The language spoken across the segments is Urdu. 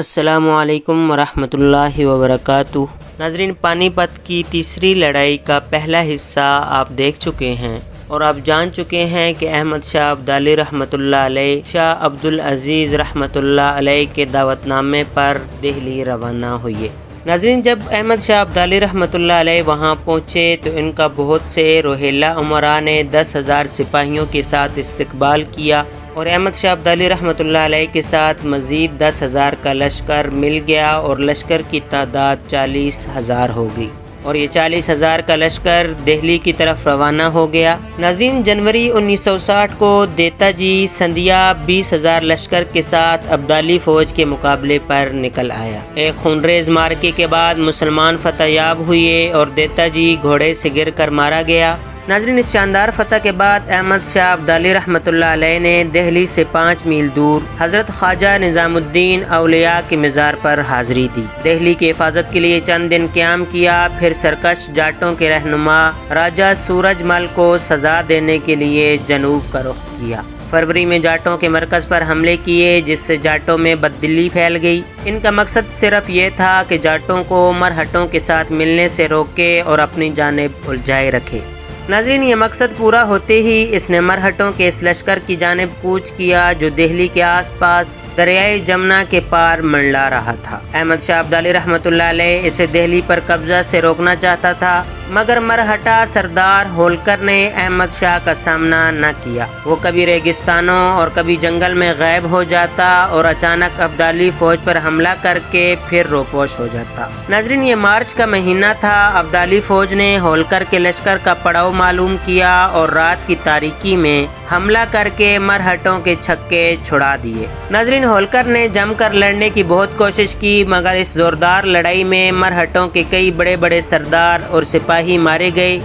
السلام علیکم ورحمۃ اللہ وبرکاتہ۔ ناظرین، پانی پت کی تیسری لڑائی کا پہلا حصہ آپ دیکھ چکے ہیں اور آپ جان چکے ہیں کہ احمد شاہ ابدالی رحمۃ اللہ علیہ شاہ عبدالعزیز رحمۃ اللہ علیہ کے دعوت نامے پر دہلی روانہ ہوئے۔ ناظرین، جب احمد شاہ ابدالی رحمۃ اللہ علیہ وہاں پہنچے تو ان کا بہت سے روہیلا امراء نے 10,000 سپاہیوں کے ساتھ استقبال کیا اور احمد شاہ ابدالی رحمۃ اللہ علیہ کے ساتھ مزید 10,000 کا لشکر مل گیا اور لشکر کی تعداد 40,000 ہو گئی اور یہ 40,000 کا لشکر دہلی کی طرف روانہ ہو گیا۔ ناظرین، جنوری 1960 کو دیتا جی سندھیا 20,000 لشکر کے ساتھ ابدالی فوج کے مقابلے پر نکل آیا۔ ایک خونریز مارکے کے بعد مسلمان فتح یاب ہوئے اور دیتا جی گھوڑے سے گر کر مارا گیا۔ ناظرین، اس شاندار فتح کے بعد احمد شاہ ابدالی رحمۃ اللہ علیہ نے دہلی سے 5 میل دور حضرت خواجہ نظام الدین اولیاء کے مزار پر حاضری دی۔ دہلی کی حفاظت کے لیے چند دن قیام کیا، پھر سرکش جاٹوں کے رہنما راجہ سورج مل کو سزا دینے کے لیے جنوب کا رخ کیا۔ فروری میں جاٹوں کے مرکز پر حملے کیے جس سے جاٹوں میں بددلی پھیل گئی۔ ان کا مقصد صرف یہ تھا کہ جاٹوں کو مرہٹوں کے ساتھ ملنے سے روکے اور اپنی جانب الجھائے رکھے۔ ناظرین، یہ مقصد پورا ہوتے ہی اس نے مرہٹوں کے اس لشکر کی جانب کوچ کیا جو دہلی کے آس پاس دریائے جمنا کے پار منڈلا رہا تھا۔ احمد شاہ ابدالی رحمۃ اللہ علیہ اسے دہلی پر قبضہ سے روکنا چاہتا تھا، مگر مرہٹا سردار ہولکر نے احمد شاہ کا سامنا نہ کیا۔ وہ کبھی ریگستانوں اور کبھی جنگل میں غائب ہو جاتا اور اچانک ابدالی فوج پر حملہ کر کے پھر روپوش ہو جاتا۔ ناظرین، یہ مارچ کا مہینہ تھا۔ ابدالی فوج نے ہولکر کے لشکر کا پڑاؤ معلوم کیا اور رات کی تاریکی میں حملہ کر کے مرہٹوں کے چھکے چھڑا دیے۔ ناظرین، ہولکر نے جم کر لڑنے کی بہت کوشش کی، مگر اس زوردار لڑائی میں مرہٹوں کے کئی بڑے بڑے سردار اور سپاہی مارے گئے۔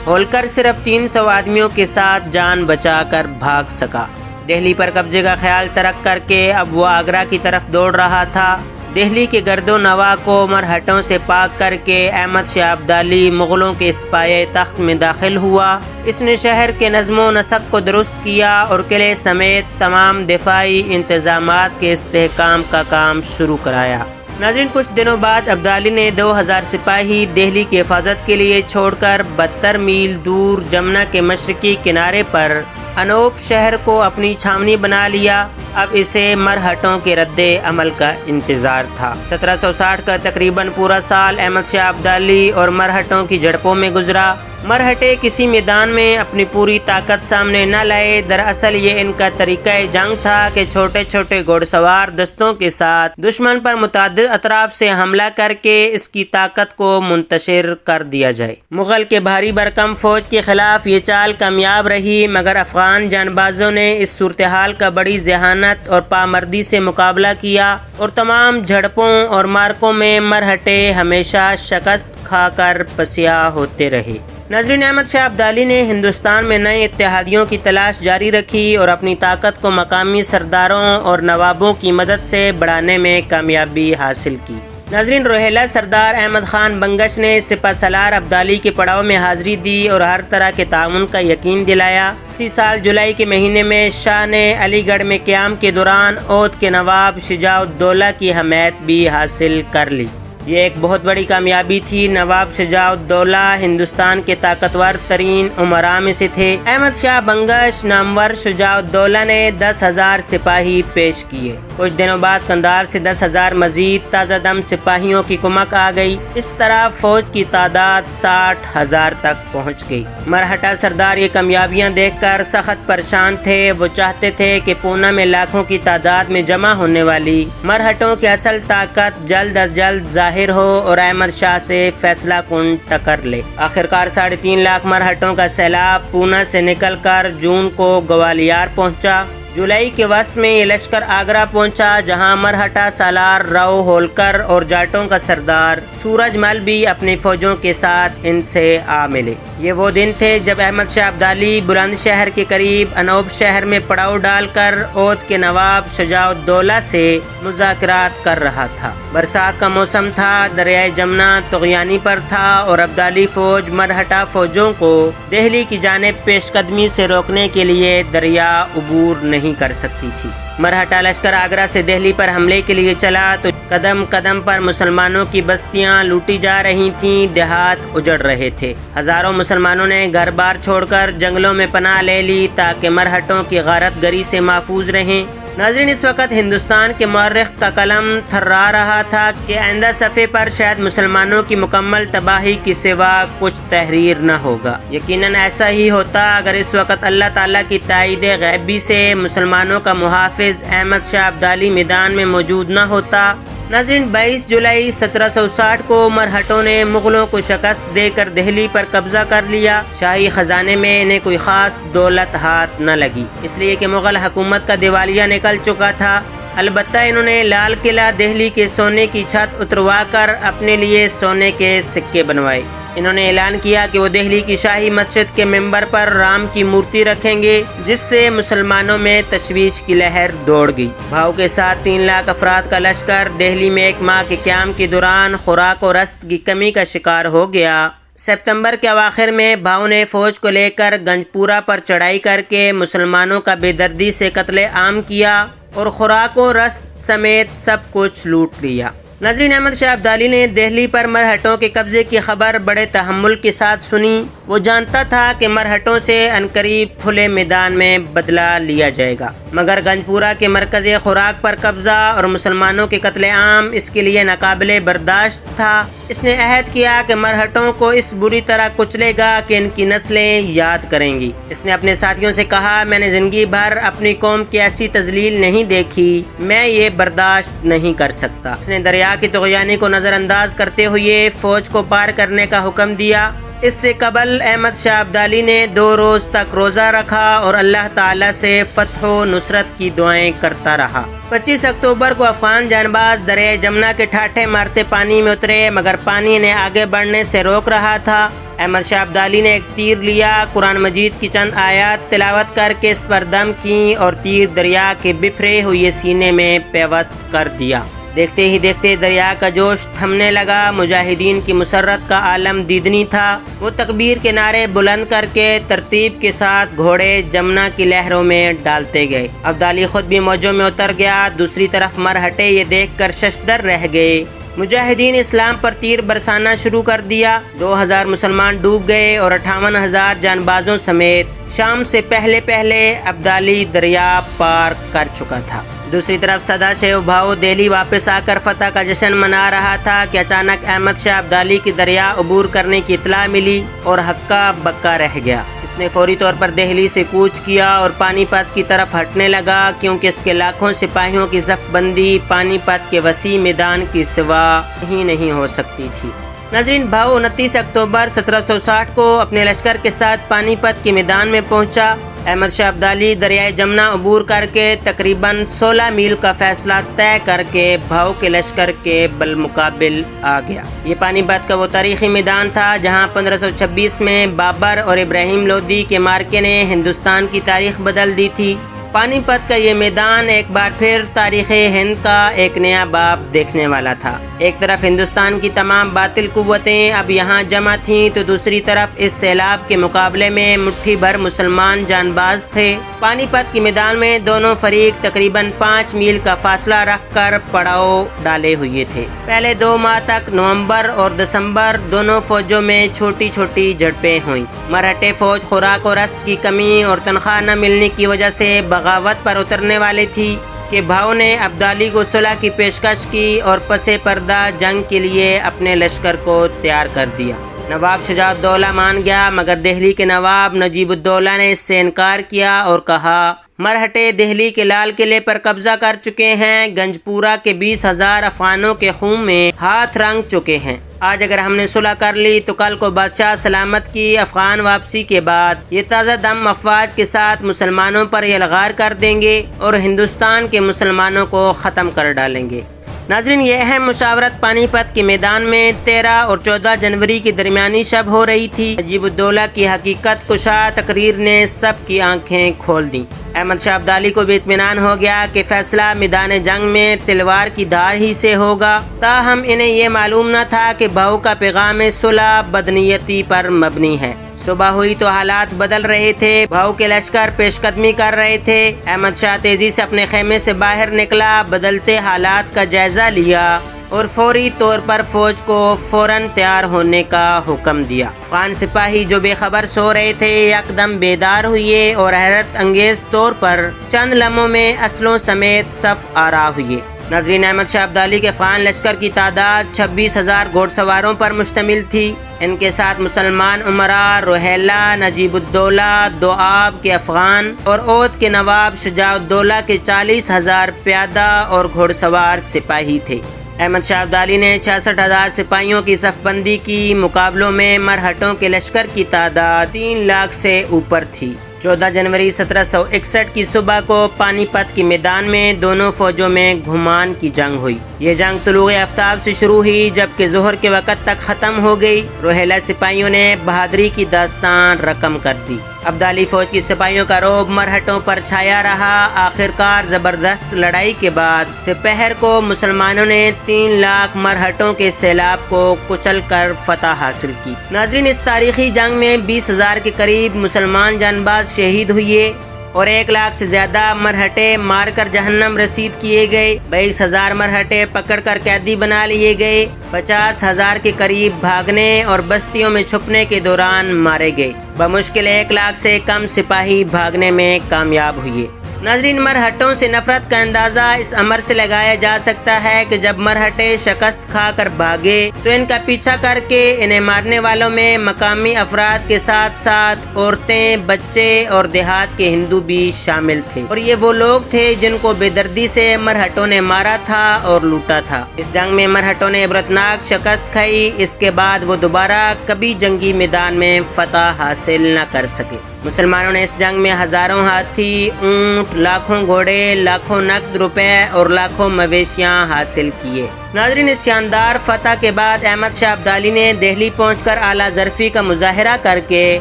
ہولکر صرف 300 آدمیوں کے ساتھ جان بچا کر بھاگ سکا۔ دہلی پر قبضے کا خیال ترک کر کے اب وہ آگرہ کی طرف دوڑ رہا تھا۔ دہلی کے گرد و نواح کو مرہٹوں سے پاک کر کے احمد شاہ ابدالی مغلوں کے اس پایہ تخت میں داخل ہوا۔ اس نے شہر کے نظم و نسق کو درست کیا اور قلعے سمیت تمام دفاعی انتظامات کے استحکام کا کام شروع کرایا۔ ناظرین، کچھ دنوں بعد ابدالی نے 2,000 سپاہی دہلی کی حفاظت کے لیے چھوڑ کر 72 میل دور جمنا کے مشرقی کنارے پر انوپ شہر کو اپنی چھاونی بنا لیا۔ اب اسے مرہٹوں کے رد عمل کا انتظار تھا۔ 1760 کا تقریباً پورا سال احمد شاہ ابدالی اور مرہٹوں کی جھڑپوں میں گزرا۔ مرہٹے کسی میدان میں اپنی پوری طاقت سامنے نہ لائے۔ دراصل یہ ان کا طریقہ جنگ تھا کہ چھوٹے چھوٹے گھوڑ سوار دستوں کے ساتھ دشمن پر متعدد اطراف سے حملہ کر کے اس کی طاقت کو منتشر کر دیا جائے۔ مغل کے بھاری بھرکم فوج کے خلاف یہ چال کامیاب رہی، مگر افغان جانبازوں نے اس صورتحال کا بڑی ذہانت اور پامردی سے مقابلہ کیا اور تمام جھڑپوں اور مارکوں میں مرہٹے ہمیشہ شکست کھا کر پسیاہ ہوتے رہے۔ ناظرین، احمد شاہ ابدالی نے ہندوستان میں نئے اتحادیوں کی تلاش جاری رکھی اور اپنی طاقت کو مقامی سرداروں اور نوابوں کی مدد سے بڑھانے میں کامیابی حاصل کی۔ ناظرین، روہیلا سردار احمد خان بنگش نے سپہ سالار ابدالی کے پڑاؤ میں حاضری دی اور ہر طرح کے تعاون کا یقین دلایا۔ اسی سال جولائی کے مہینے میں شاہ نے علی گڑھ میں قیام کے دوران اودھ کے نواب شجاع الدولہ کی حمایت بھی حاصل کر لی۔ یہ ایک بہت بڑی کامیابی تھی۔ نواب شجاع الدولہ ہندوستان کے طاقتور ترین امراء میں سے تھے۔ احمد شاہ بنگش نامور شجاع الدولہ نے 10,000 سپاہی پیش کیے۔ کچھ دنوں بعد قندھار سے 10,000 مزید تازہ دم سپاہیوں کی کمک آ گئی۔ اس طرح فوج کی تعداد 60,000 تک پہنچ گئی۔ مرہٹا سردار یہ کامیابیاں دیکھ کر سخت پریشان تھے۔ وہ چاہتے تھے کہ پونا میں لاکھوں کی تعداد میں جمع ہونے والی مرہٹوں کی اصل طاقت جلد از جلد ظاہر ہو اور احمد شاہ سے فیصلہ کن ٹکر لے۔ آخرکار 3.5 لاکھ مرہٹوں کا سیلاب پونا سے نکل کر جون کو گوالیار پہنچا۔ جولائی کے وسط میں یہ لشکر آگرہ پہنچا، جہاں مرہٹا سالار راؤ ہولکر اور جاٹوں کا سردار سورج مل بھی اپنی فوجوں کے ساتھ ان سے آ ملے۔ یہ وہ دن تھے جب احمد شاہ ابدالی بلند شہر کے قریب انوپ شہر میں پڑاؤ ڈال کر اودھ کے نواب شجاع الدولہ سے مذاکرات کر رہا تھا۔ برسات کا موسم تھا، دریائے جمنا طغیانی پر تھا اور ابدالی فوج مرہٹا فوجوں کو دہلی کی جانب پیش قدمی سے روکنے کے لیے دریا عبور نہیں نہیں کر سکتی تھی۔ مرہٹہ لشکر آگرہ سے دہلی پر حملے کے لیے چلا تو قدم قدم پر مسلمانوں کی بستیاں لوٹی جا رہی تھیں، دیہات اجڑ رہے تھے۔ ہزاروں مسلمانوں نے گھر بار چھوڑ کر جنگلوں میں پناہ لے لی تاکہ مرہٹوں کی غارت گری سے محفوظ رہیں۔ ناظرین، اس وقت ہندوستان کے مورخ کا قلم تھرا رہا تھا کہ آئندہ صفحے پر شاید مسلمانوں کی مکمل تباہی کے سوا کچھ تحریر نہ ہوگا۔ یقیناً ایسا ہی ہوتا اگر اس وقت اللہ تعالیٰ کی تائید غیبی سے مسلمانوں کا محافظ احمد شاہ ابدالی میدان میں موجود نہ ہوتا۔ ناظرین، 22 جولائی 1760 کو مرہٹوں نے مغلوں کو شکست دے کر دہلی پر قبضہ کر لیا۔ شاہی خزانے میں انہیں کوئی خاص دولت ہاتھ نہ لگی، اس لیے کہ مغل حکومت کا دیوالیہ نکل چکا تھا۔ البتہ انہوں نے لال قلعہ دہلی کے سونے کی چھت اتروا کر اپنے لیے سونے کے سکے بنوائے۔ انہوں نے اعلان کیا کہ وہ دہلی کی شاہی مسجد کے ممبر پر رام کی مورتی رکھیں گے، جس سے مسلمانوں میں تشویش کی لہر دوڑ گئی۔ بھاؤ کے ساتھ 3 لاکھ افراد کا لشکر دہلی میں 1 ماہ کے قیام کے دوران خوراک و رزق کی کمی کا شکار ہو گیا۔ ستمبر کے اواخر میں بھاؤ نے فوج کو لے کر گنجپورہ پر چڑھائی کر کے مسلمانوں کا بے دردی سے قتل عام کیا اور خوراک و رزق سمیت سب کچھ لوٹ لیا۔ ناظرین، احمد شاہ ابدالی نے دہلی پر مرہٹوں کے قبضے کی خبر بڑے تحمل کے ساتھ سنی۔ وہ جانتا تھا کہ مرہٹوں سے عنقریب کھلے میدان میں بدلہ لیا جائے گا، مگر گنجپورہ کے مرکز خوراک پر قبضہ اور مسلمانوں کے قتل عام اس کے لیے ناقابل برداشت تھا۔ اس نے عہد کیا کہ مرہٹوں کو اس بری طرح کچلے گا کہ ان کی نسلیں یاد کریں گی۔ اس نے اپنے ساتھیوں سے کہا، میں نے زندگی بھر اپنی قوم کی ایسی تذلیل نہیں دیکھی، میں یہ برداشت نہیں کر سکتا۔ اس نے دریا کی طغیانی کو نظر انداز کرتے ہوئے فوج کو پار کرنے کا حکم دیا۔ اس سے قبل احمد شاہ ابدالی نے 2 روز تک روزہ رکھا اور اللہ تعالیٰ سے فتح و نصرت کی دعائیں کرتا رہا۔ 25 اکتوبر کو افغان جانباز دریائے جمنا کے ٹھاٹھے مارتے پانی میں اترے، مگر پانی انہیں آگے بڑھنے سے روک رہا تھا۔ احمد شاہ ابدالی نے ایک تیر لیا، قرآن مجید کی چند آیات تلاوت کر کے اس پر دم کی اور تیر دریا کے بکھرے ہوئے سینے میں پیوست کر دیا۔ دیکھتے ہی دیکھتے دریا کا جوش تھمنے لگا۔ مجاہدین کی مسرت کا عالم دیدنی تھا۔ وہ تکبیر کے نعرے بلند کر کے ترتیب کے ساتھ گھوڑے جمنا کی لہروں میں ڈالتے گئے۔ ابدالی خود بھی موجوں میں اتر گیا۔ دوسری طرف مرہٹے یہ دیکھ کر ششدر رہ گئے۔ مجاہدین اسلام پر تیر برسانا شروع کر دیا۔ 2000 مسلمان ڈوب گئے اور 58,000 جان بازوں سمیت شام سے پہلے ابدالی دریا پار کر چکا تھا۔ دوسری طرف سدا شیو بھاؤ دہلی واپس آ کر فتح کا جشن منا رہا تھا کہ اچانک احمد شاہ ابدالی کی دریا عبور کرنے کی اطلاع ملی اور ہکا بکا رہ گیا۔ اس نے فوری طور پر دہلی سے کوچ کیا اور پانی پت کی طرف ہٹنے لگا، کیونکہ اس کے لاکھوں سپاہیوں کی صف بندی پانی پت کے وسیع میدان کی سوا ہی نہیں ہو سکتی تھی۔ ناظرین، بھاؤ 29 اکتوبر 1760 کو اپنے لشکر کے ساتھ پانی پت کے میدان میں پہنچا۔ احمد شاہ ابدالی دریائے جمنا عبور کر کے تقریباً 16 میل کا فاصلہ طے کر کے بھاؤ کے لشکر کے بالمقابل آ گیا۔ یہ پانی پت کا وہ تاریخی میدان تھا جہاں 1526 میں بابر اور ابراہیم لودھی کے مارکے نے ہندوستان کی تاریخ بدل دی تھی۔ پانی پت کا یہ میدان ایک بار پھر تاریخ ہند کا ایک نیا باب دیکھنے والا تھا۔ ایک طرف ہندوستان کی تمام باطل قوتیں اب یہاں جمع تھیں تو دوسری طرف اس سیلاب کے مقابلے میں مٹھی بھر مسلمان جان باز تھے۔ پانی پت کے میدان میں دونوں فریق تقریباً 5 میل کا فاصلہ رکھ کر پڑاؤ ڈالے ہوئے تھے۔ پہلے 2 ماہ تک نومبر اور دسمبر دونوں فوجوں میں چھوٹی چھوٹی جھڑپیں ہوئیں۔ مرہٹے فوج خوراک و رزق کی کمی اور تنخواہ نہ ملنے کی وجہ سے بغاوت پر اترنے والی تھی کہ بھاؤ نے ابدالی کو صلح کی پیشکش کی اور پس پردہ جنگ کے لیے اپنے لشکر کو تیار کر دیا۔ نواب شجاع الدولہ مان گیا، مگر دہلی کے نواب نجیب الدولہ نے اس سے انکار کیا اور کہا، مرہٹے دہلی کے لال قلعے پر قبضہ کر چکے ہیں، گنجپورہ کے 20,000 افغانوں کے خون میں ہاتھ رنگ چکے ہیں۔ آج اگر ہم نے صلح کر لی تو کل کو بادشاہ سلامت کی افغان واپسی کے بعد یہ تازہ دم افواج کے ساتھ مسلمانوں پر یلغار کر دیں گے اور ہندوستان کے مسلمانوں کو ختم کر ڈالیں گے۔ ناظرین، یہ اہم مشاورت پانی پت کے میدان میں 13 اور 14 جنوری کی درمیانی شب ہو رہی تھی۔ نجیب الدولہ کی حقیقت کشا تقریر نے سب کی آنکھیں کھول دیں۔ احمد شاہ ابدالی کو بھی اطمینان ہو گیا کہ فیصلہ میدان جنگ میں تلوار کی دھار ہی سے ہوگا۔ تاہم انہیں یہ معلوم نہ تھا کہ بھاؤ کا پیغام صلح بدنیتی پر مبنی ہے۔ صبح ہوئی تو حالات بدل رہے تھے، بھاؤ کے لشکر پیش قدمی کر رہے تھے۔ احمد شاہ تیزی سے اپنے خیمے سے باہر نکلا، بدلتے حالات کا جائزہ لیا اور فوری طور پر فوج کو فوراً تیار ہونے کا حکم دیا۔ افغان سپاہی جو بے خبر سو رہے تھے یکدم بیدار ہوئے اور حیرت انگیز طور پر چند لمحوں میں اسلحوں سمیت صف آرا ہوئے۔ ناظرین، احمد شاہ ابدالی کے افغان لشکر کی تعداد 26,000 گھوڑ سواروں پر مشتمل تھی۔ ان کے ساتھ مسلمان امراء روہیلہ، نجیب الدولہ، دوآب کے افغان اور اودھ کے نواب شجاع الدولہ کے 40,000 پیادہ اور گھوڑ سوار سپاہی تھے۔ احمد شاہ ابدالی نے 66,000 سپاہیوں کی صف بندی کی۔ مقابلوں میں مرہٹوں کے لشکر کی تعداد 3 لاکھ سے اوپر تھی۔ 14 جنوری 1761 کی صبح کو پانی پت کے میدان میں دونوں فوجوں میں گھمان کی جنگ ہوئی۔ یہ جنگ طلوع آفتاب سے شروع ہوئی جبکہ ظہر کے وقت تک ختم ہو گئی۔ روہیلہ سپاہیوں نے بہادری کی داستان رقم کر دی۔ ابدالی فوج کی سپاہیوں کا رعب مرہٹوں پر چھایا رہا۔ آخرکار زبردست لڑائی کے بعد سپہر کو مسلمانوں نے 3 لاکھ مرہٹوں کے سیلاب کو کچل کر فتح حاصل کی۔ ناظرین، اس تاریخی جنگ میں 20,000 کے قریب مسلمان جانباز شہید ہوئے اور 1 لاکھ سے زیادہ مرہٹے مار کر جہنم رسید کیے گئے۔ 22,000 مرہٹے پکڑ کر قیدی بنا لیے گئے۔ 50,000 کے قریب بھاگنے اور بستیوں میں چھپنے کے دوران مارے گئے۔ بمشکل 1 لاکھ سے کم سپاہی بھاگنے میں کامیاب ہوئے۔ ناظرین، مرہٹوں سے نفرت کا اندازہ اس امر سے لگایا جا سکتا ہے کہ جب مرہٹے شکست کھا کر بھاگے تو ان کا پیچھا کر کے انہیں مارنے والوں میں مقامی افراد کے ساتھ ساتھ عورتیں، بچے اور دیہات کے ہندو بھی شامل تھے، اور یہ وہ لوگ تھے جن کو بے دردی سے مرہٹوں نے مارا تھا اور لوٹا تھا۔ اس جنگ میں مرہٹوں نے عبرتناک شکست کھائی۔ اس کے بعد وہ دوبارہ کبھی جنگی میدان میں فتح حاصل نہ کر سکے۔ مسلمانوں نے اس جنگ میں ہزاروں ہاتھی، اونٹ، لاکھوں گھوڑے، لاکھوں نقد روپے اور لاکھوں مویشیاں حاصل کیے۔ ناظرین، اس شاندار فتح کے بعد احمد شاہ ابدالی نے دہلی پہنچ کر اعلیٰ ظرفی کا مظاہرہ کر کے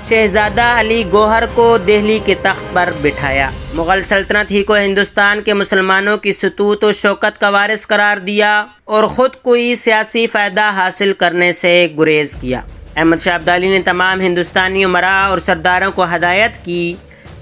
شہزادہ علی گوہر کو دہلی کے تخت پر بٹھایا۔ مغل سلطنت ہی کو ہندوستان کے مسلمانوں کی سطوت و شوکت کا وارث قرار دیا اور خود کوئی سیاسی فائدہ حاصل کرنے سے گریز کیا۔ احمد شاہ ابدالی نے تمام ہندوستانی امراء اور سرداروں کو ہدایت کی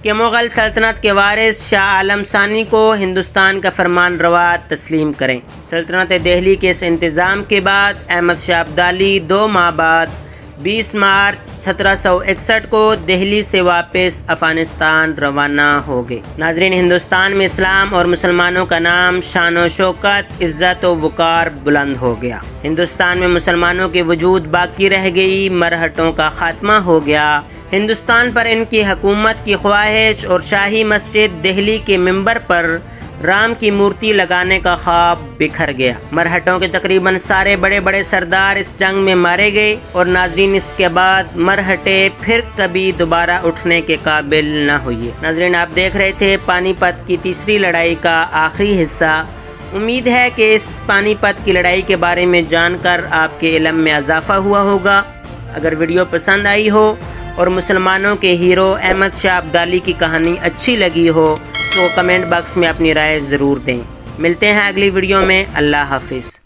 کہ مغل سلطنت کے وارث شاہ عالم ثانی کو ہندوستان کا فرمان روا تسلیم کریں۔ سلطنت دہلی کے اس انتظام کے بعد احمد شاہ ابدالی 2 ماہ بعد 20 مارچ 1761 کو دہلی سے واپس افغانستان روانہ ہو گئے۔ ناظرین، ہندوستان میں اسلام اور مسلمانوں کا نام، شان و شوکت، عزت و وقار بلند ہو گیا۔ ہندوستان میں مسلمانوں کی وجود باقی رہ گئی، مرہٹوں کا خاتمہ ہو گیا۔ ہندوستان پر ان کی حکومت کی خواہش اور شاہی مسجد دہلی کے منبر پر رام کی مورتی لگانے کا خواب بکھر گیا۔ مرہٹوں کے تقریباً سارے بڑے بڑے سردار اس جنگ میں مارے گئے اور ناظرین، اس کے بعد مرہٹے پھر کبھی دوبارہ اٹھنے کے قابل نہ ہوئے۔ ناظرین، آپ دیکھ رہے تھے پانی پت کی تیسری لڑائی کا آخری حصہ۔ امید ہے کہ اس پانی پت کی لڑائی کے بارے میں جان کر آپ کے علم میں اضافہ ہوا ہوگا۔ اگر ویڈیو پسند آئی ہو اور مسلمانوں کے ہیرو احمد شاہ ابدالی کی کہانی اچھی لگی ہو تو کمنٹ باکس میں اپنی رائے ضرور دیں۔ ملتے ہیں اگلی ویڈیو میں۔ اللہ حافظ۔